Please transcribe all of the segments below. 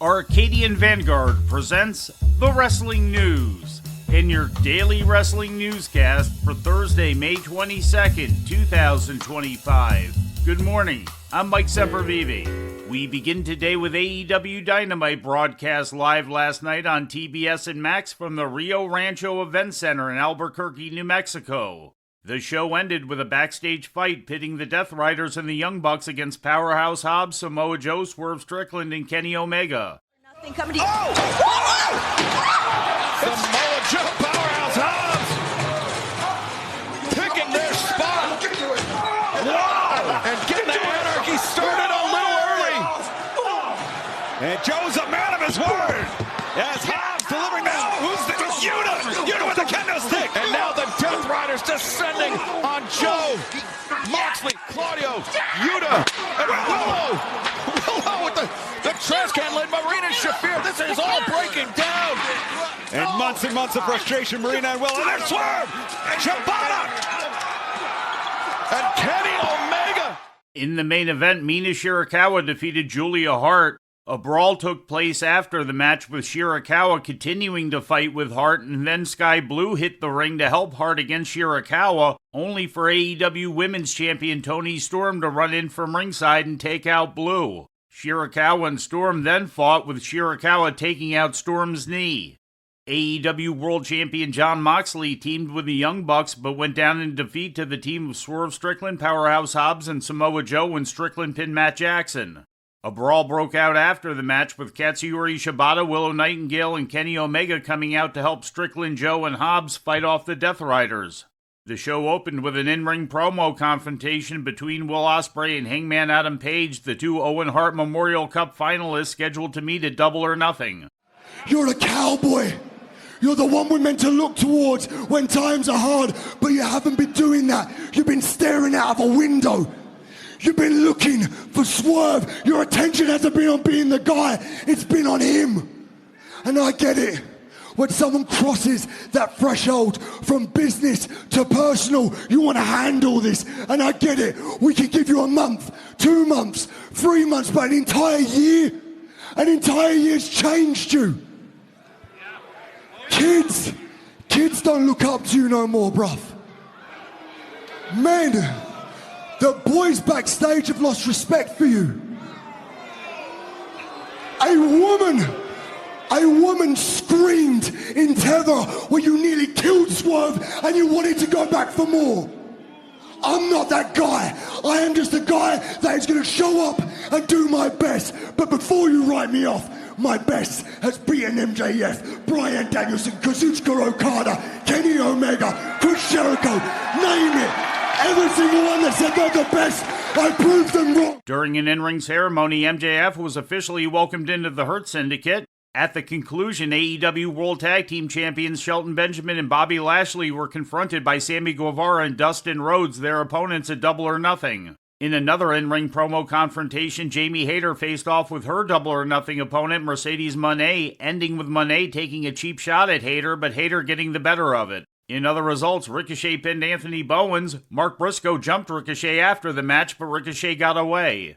Arcadian Vanguard presents the Wrestling News in your daily wrestling newscast for Thursday, May 22nd, 2025. Good morning, I'm Mike Sempervive. We begin today with AEW Dynamite broadcast live last night on TBS and Max from the Rio Rancho Event Center in Albuquerque, New Mexico. The show ended with a backstage fight pitting the Death Riders and the Young Bucks against Powerhouse Hobbs, Samoa Joe, Swerve Strickland, and Kenny Omega. Samoa Joe, Powerhouse Hobbs, picking their spot. Wow! And getting the anarchy started a little early. And Joe's a man of his word. As Hobbs delivering now, who's the Yuta with the kendo stick. And now the Death Riders descending on Joe, Moxley, Claudio, Yuta, and Willow with the trash can led Marina Shafir. This is all breaking down. And months of frustration, Marina and Willow. And there's Swerve and Shibata and Kenny Omega. In the main event, Mina Shirakawa defeated Julia Hart. A brawl took place after the match with Shirakawa continuing to fight with Hart, and then Sky Blue hit the ring to help Hart against Shirakawa, only for AEW Women's Champion Toni Storm to run in from ringside and take out Blue. Shirakawa and Storm then fought, with Shirakawa taking out Storm's knee. AEW World Champion Jon Moxley teamed with the Young Bucks but went down in defeat to the team of Swerve Strickland, Powerhouse Hobbs, and Samoa Joe when Strickland pinned Matt Jackson. A brawl broke out after the match, with Katsuyori Shibata, Willow Nightingale, and Kenny Omega coming out to help Strickland, Joe, and Hobbs fight off the Death Riders. The show opened with an in-ring promo confrontation between Will Ospreay and Hangman Adam Page, the two Owen Hart Memorial Cup finalists scheduled to meet at Double or Nothing. You're a cowboy. You're the one we're meant to look towards when times are hard, but you haven't been doing that. You've been staring out of a window. You've been looking for Swerve. Your attention hasn't been on being the guy. It's been on him. And I get it. When someone crosses that threshold from business to personal, you want to handle this. And I get it. We can give you a month, 2 months, 3 months, but an entire year's changed you. Kids don't look up to you no more, bruv. Men, the boys backstage have lost respect for you. A woman screamed in Tether when you nearly killed Swerve and you wanted to go back for more. I'm not that guy. I am just a guy that is going to show up and do my best. But before you write me off, my best has beaten MJF, Bryan Danielson, Kazuchika Okada, Kenny Omega, Chris Jericho, name it. Every single one that said they're the best, I proved them wrong. During an in-ring ceremony, MJF was officially welcomed into the Hurt Syndicate. At the conclusion, AEW World Tag Team Champions Shelton Benjamin and Bobby Lashley were confronted by Sammy Guevara and Dustin Rhodes, their opponents at Double or Nothing. In another in-ring promo confrontation, Jamie Hayter faced off with her Double or Nothing opponent, Mercedes Moné, ending with Moné taking a cheap shot at Hayter, but Hayter getting the better of it. In other results, Ricochet pinned Anthony Bowens. Mark Briscoe jumped Ricochet after the match, but Ricochet got away.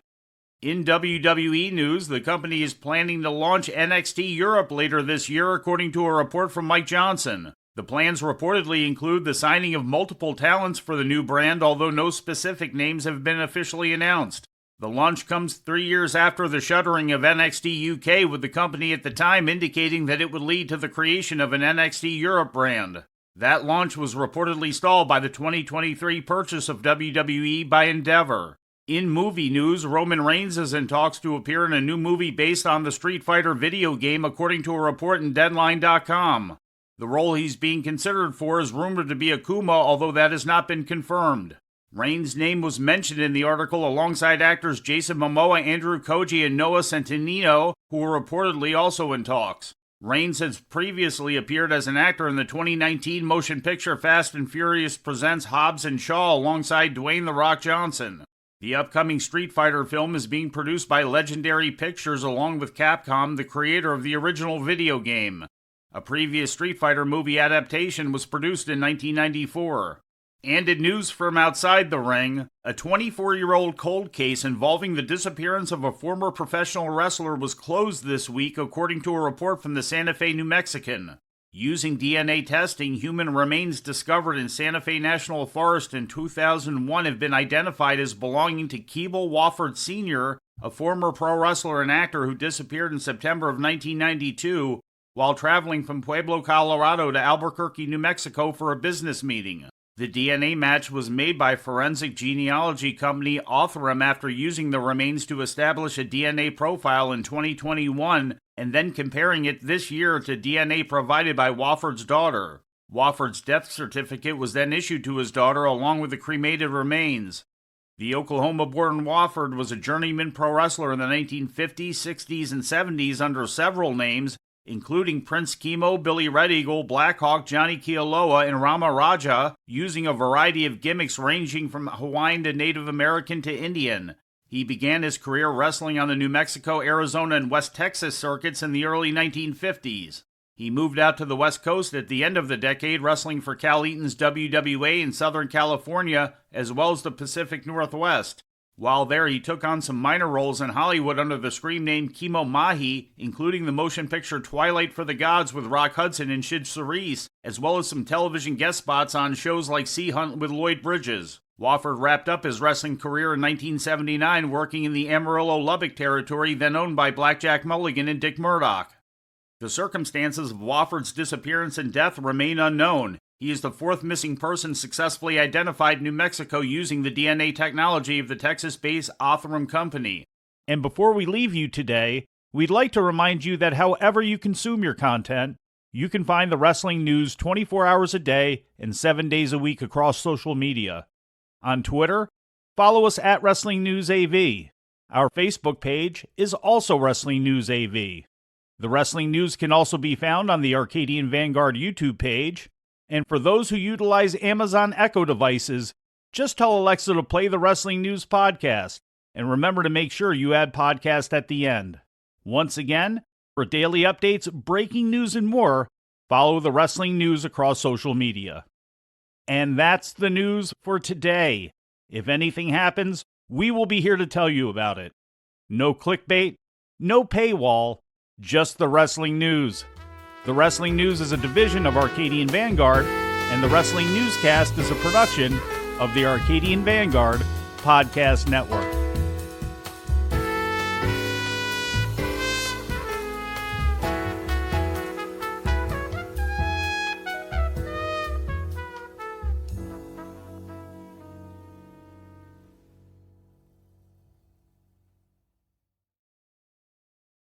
In WWE news, the company is planning to launch NXT Europe later this year, according to a report from Mike Johnson. The plans reportedly include the signing of multiple talents for the new brand, although no specific names have been officially announced. The launch comes 3 years after the shuttering of NXT UK, with the company at the time indicating that it would lead to the creation of an NXT Europe brand. That launch was reportedly stalled by the 2023 purchase of WWE by Endeavor. In movie news, Roman Reigns is in talks to appear in a new movie based on the Street Fighter video game, according to a report in Deadline.com. The role he's being considered for is rumored to be Akuma, although that has not been confirmed. Reigns' name was mentioned in the article alongside actors Jason Momoa, Andrew Koji, and Noah Centineo, who were reportedly also in talks. Reigns has previously appeared as an actor in the 2019 motion picture Fast and Furious Presents Hobbs and Shaw alongside Dwayne "The Rock" Johnson. The upcoming Street Fighter film is being produced by Legendary Pictures along with Capcom, the creator of the original video game. A previous Street Fighter movie adaptation was produced in 1994. And in news from outside the ring, a 24-year-old cold case involving the disappearance of a former professional wrestler was closed this week, according to a report from the Santa Fe New Mexican. Using DNA testing, human remains discovered in Santa Fe National Forest in 2001 have been identified as belonging to Keeble Wofford Sr., a former pro wrestler and actor who disappeared in September of 1992 while traveling from Pueblo, Colorado to Albuquerque, New Mexico for a business meeting. The DNA match was made by forensic genealogy company Othram after using the remains to establish a DNA profile in 2021 and then comparing it this year to DNA provided by Wofford's daughter. Wofford's death certificate was then issued to his daughter along with the cremated remains. The Oklahoma-born Wofford was a journeyman pro wrestler in the 1950s, 60s, and 70s under several names, including Prince Chemo, Billy Red Eagle, Black Hawk, Johnny Kealoha, and Rama Raja, using a variety of gimmicks ranging from Hawaiian to Native American to Indian. He began his career wrestling on the New Mexico, Arizona, and West Texas circuits in the early 1950s. He moved out to the West Coast at the end of the decade, wrestling for Cal Eaton's WWA in Southern California, as well as the Pacific Northwest. While there, he took on some minor roles in Hollywood under the screen name Kimo Mahi, including the motion picture Twilight for the Gods with Rock Hudson and Sid Cerise, as well as some television guest spots on shows like Sea Hunt with Lloyd Bridges. Wofford wrapped up his wrestling career in 1979 working in the Amarillo-Lubbock territory, then owned by Blackjack Mulligan and Dick Murdoch. The circumstances of Wofford's disappearance and death remain unknown. He is the fourth missing person successfully identified in New Mexico using the DNA technology of the Texas-based Othram Company. And before we leave you today, we'd like to remind you that however you consume your content, you can find the wrestling news 24 hours a day and 7 days a week across social media. On Twitter, follow us at Wrestling News AV. Our Facebook page is also Wrestling News AV. The Wrestling News can also be found on the Arcadian Vanguard YouTube page. And for those who utilize Amazon Echo devices, just tell Alexa to play the Wrestling News podcast. And remember to make sure you add podcast at the end. Once again, for daily updates, breaking news, and more, follow the Wrestling News across social media. And that's the news for today. If anything happens, we will be here to tell you about it. No clickbait, no paywall, just the Wrestling News. The Wrestling News is a division of Arcadian Vanguard, and the Wrestling Newscast is a production of the Arcadian Vanguard Podcast Network.